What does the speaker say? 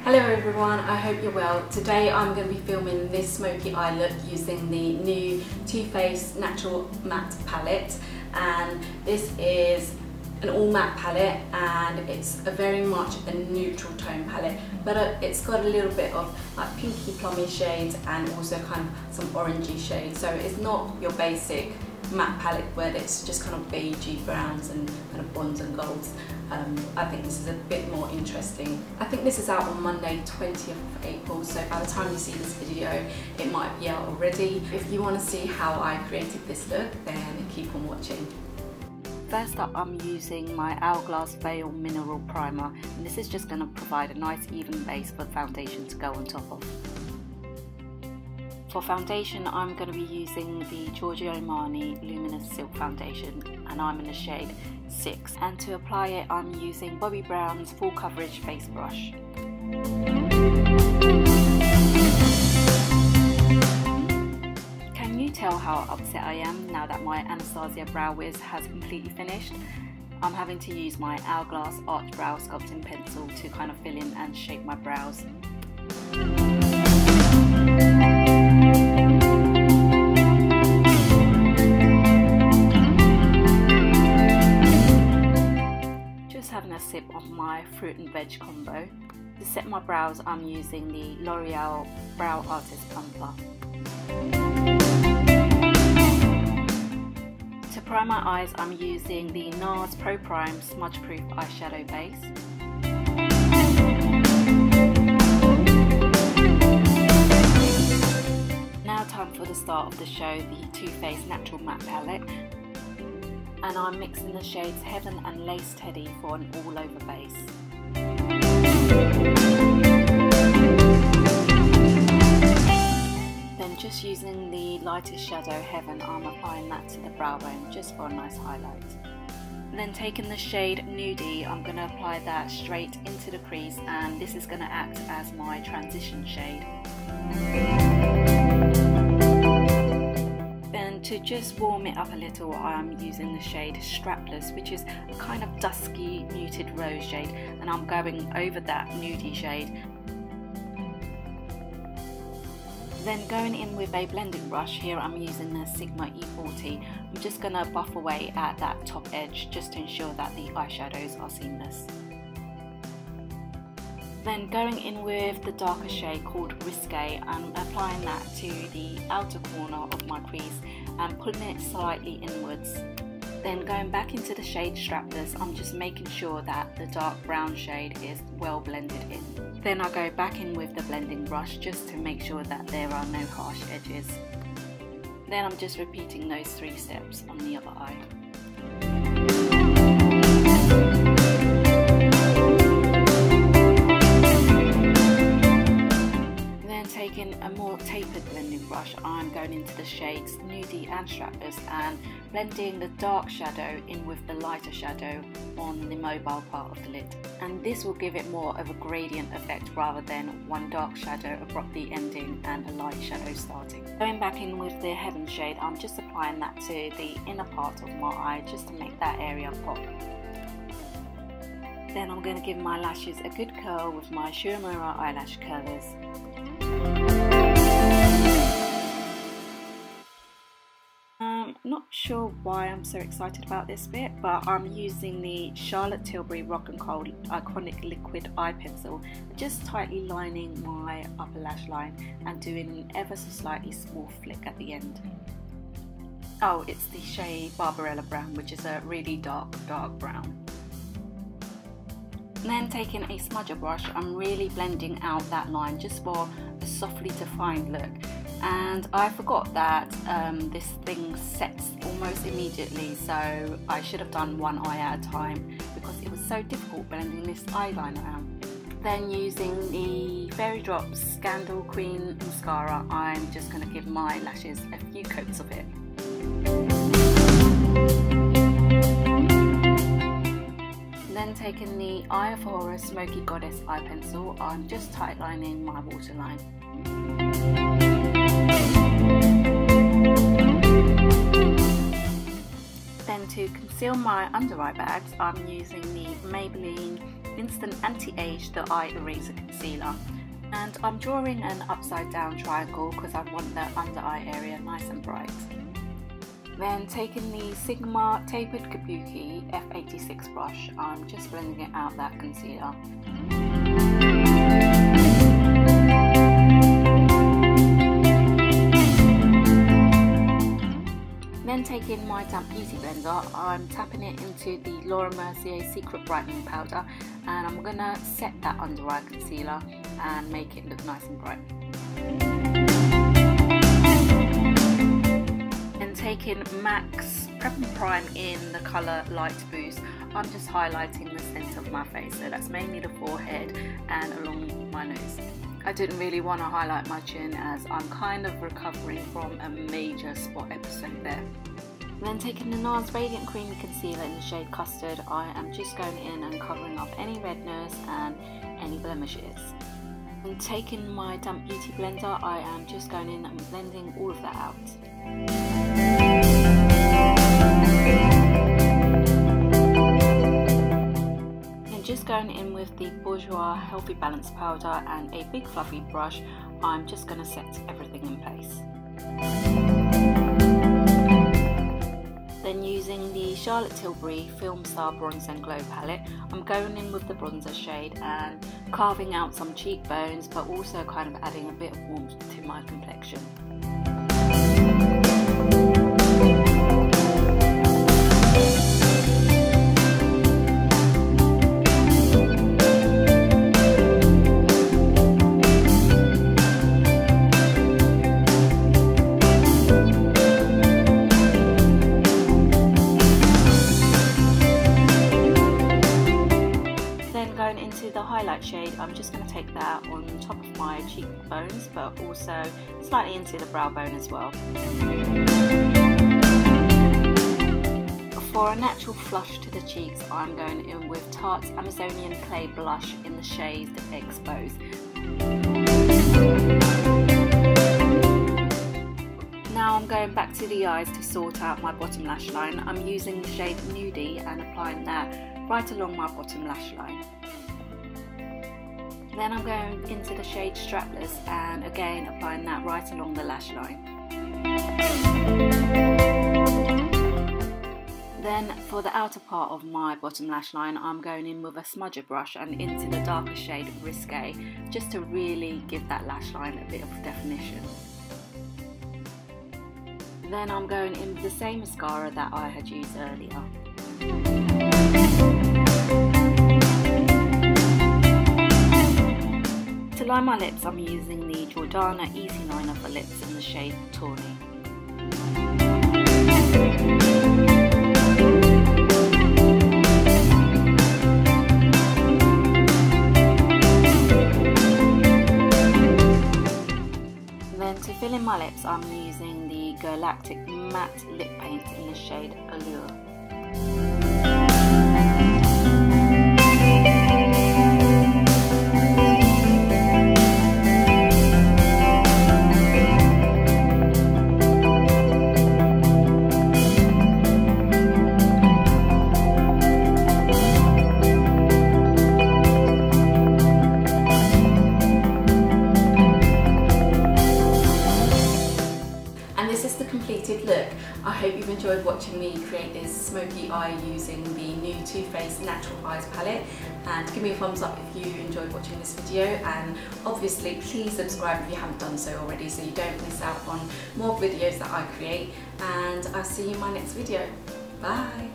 Hello everyone, I hope you're well. Today I'm going to be filming this smoky eye look using the new Too Faced Natural Matte Palette, and this is an all matte palette and it's a very much a neutral tone palette, but it's got a little bit of like pinky plummy shades and also kind of some orangey shades, so it's not your basic matte palette where it's just kind of beigey browns and kind of bronze and golds. I think this is a bit more interesting. I think this is out on Monday 20th of April, so by the time you see this video it might be out already. If you want to see how I created this look, then keep on watching. First up, I'm using my Hourglass Veil Mineral Primer, and this is just going to provide a nice even base for the foundation to go on top of. For foundation, I'm going to be using the Giorgio Armani Luminous Silk Foundation, and I'm in the shade 6. And to apply it, I'm using Bobbi Brown's Full Coverage Face Brush. Can you tell how upset I am now that my Anastasia Brow Wiz has completely finished? I'm having to use my Hourglass Arch Brow Sculpting Pencil to kind of fill in and shape my brows. Having a sip of my fruit and veg combo. To set my brows, I'm using the Loreal Brow Artist Plumper. To prime my eyes, I'm using the Nars Pro Prime Smudge Proof Eyeshadow Base. Now time for the start of the show, the Too Faced Natural Matte Palette. And I'm mixing the shades Heaven and Lace Teddy for an all-over base. Then just using the lightest shadow Heaven, I'm applying that to the brow bone just for a nice highlight. Then taking the shade Nudie, I'm going to apply that straight into the crease, and this is going to act as my transition shade. To just warm it up a little, I'm using the shade Strapless, which is a kind of dusky muted rose shade, and I'm going over that Nudie shade. Then going in with a blending brush, here I'm using the Sigma E40. I'm just going to buff away at that top edge just to ensure that the eyeshadows are seamless. Then going in with the darker shade called Risque, I'm applying that to the outer corner of my crease and pulling it slightly inwards. Then going back into the shade Strapless, I'm just making sure that the dark brown shade is well blended in. Then I go back in with the blending brush just to make sure that there are no harsh edges. Then I'm just repeating those 3 steps on the other eye. Taking a more tapered blending brush, I'm going into the shades Nudie and Strapless and blending the dark shadow in with the lighter shadow on the mobile part of the lid. And this will give it more of a gradient effect rather than one dark shadow abruptly ending and a light shadow starting. Going back in with the Heaven shade, I'm just applying that to the inner part of my eye just to make that area pop. Then I'm going to give my lashes a good curl with my Uemura eyelash curlers. Not sure why I'm so excited about this bit, but I'm using the Charlotte Tilbury Rock and Kohl Iconic Liquid Eye Pencil, just tightly lining my upper lash line and doing an ever so slightly small flick at the end. Oh, it's the shade Barbarella Brown, which is a really dark brown. And then taking a smudger brush, I'm really blending out that line just for a softly defined look. And I forgot that this thing sets almost immediately, so I should have done one eye at a time because it was so difficult blending this eyeliner out. Then using the Fairydrops Scandal Queen Mascara, I'm just going to give my lashes a few coats of it. Then taking the Eye of Horus Smoky Goddess eye pencil, I'm just tightlining my waterline. Then to conceal my under eye bags, I'm using the Maybelline Instant Anti-Age the Eye Eraser Concealer. And I'm drawing an upside down triangle because I want the under eye area nice and bright. Then taking the Sigma Tapered Kabuki F86 brush, I'm just blending it out that concealer. Then taking my damp beauty blender, I'm tapping it into the Mercier Secret Brightening Powder, and I'm gonna set that under eye concealer and make it look nice and bright. Then taking MAC's Prep and Prime in the colour Light Boost, I'm just highlighting the centre of my face, so that's mainly the forehead and along my nose. I didn't really want to highlight my chin as I'm kind of recovering from a major spot episode there. Then taking the Nars Radiant Creamy Concealer in the shade Custard, I am just going in and covering up any redness and any blemishes. And taking my damp beauty blender, I am just going in and blending all of that out. Just going in with the Bourjois Healthy Balance powder and a big fluffy brush, I'm just going to set everything in place. Then using the Charlotte Tilbury Film Star Bronze and Glow palette, I'm going in with the bronzer shade and carving out some cheekbones, but also kind of adding a bit of warmth to my complexion. Shade, I'm just going to take that on top of my cheekbones, but also slightly into the brow bone as well. For a natural flush to the cheeks, I'm going in with Tarte's Amazonian Clay Blush in the shade Exposed. Now I'm going back to the eyes to sort out my bottom lash line. I'm using the shade Nudie and applying that right along my bottom lash line. Then I'm going into the shade Strapless and again applying that right along the lash line. Then for the outer part of my bottom lash line, I'm going in with a smudger brush and into the darker shade Risque, just to really give that lash line a bit of definition. Then I'm going in with the same mascara that I had used earlier. To line my lips, I'm using the Giorgio Easy Liner for Lips in the shade Tawny. Then to fill in my lips, I'm using the Galactic Matte Lip Paint in the shade Allure. Look, I hope you've enjoyed watching me create this smoky eye using the new Too Faced Natural Eyes palette, and give me a thumbs up if you enjoyed watching this video, and obviously please subscribe if you haven't done so already so you don't miss out on more videos that I create, and I'll see you in my next video. Bye!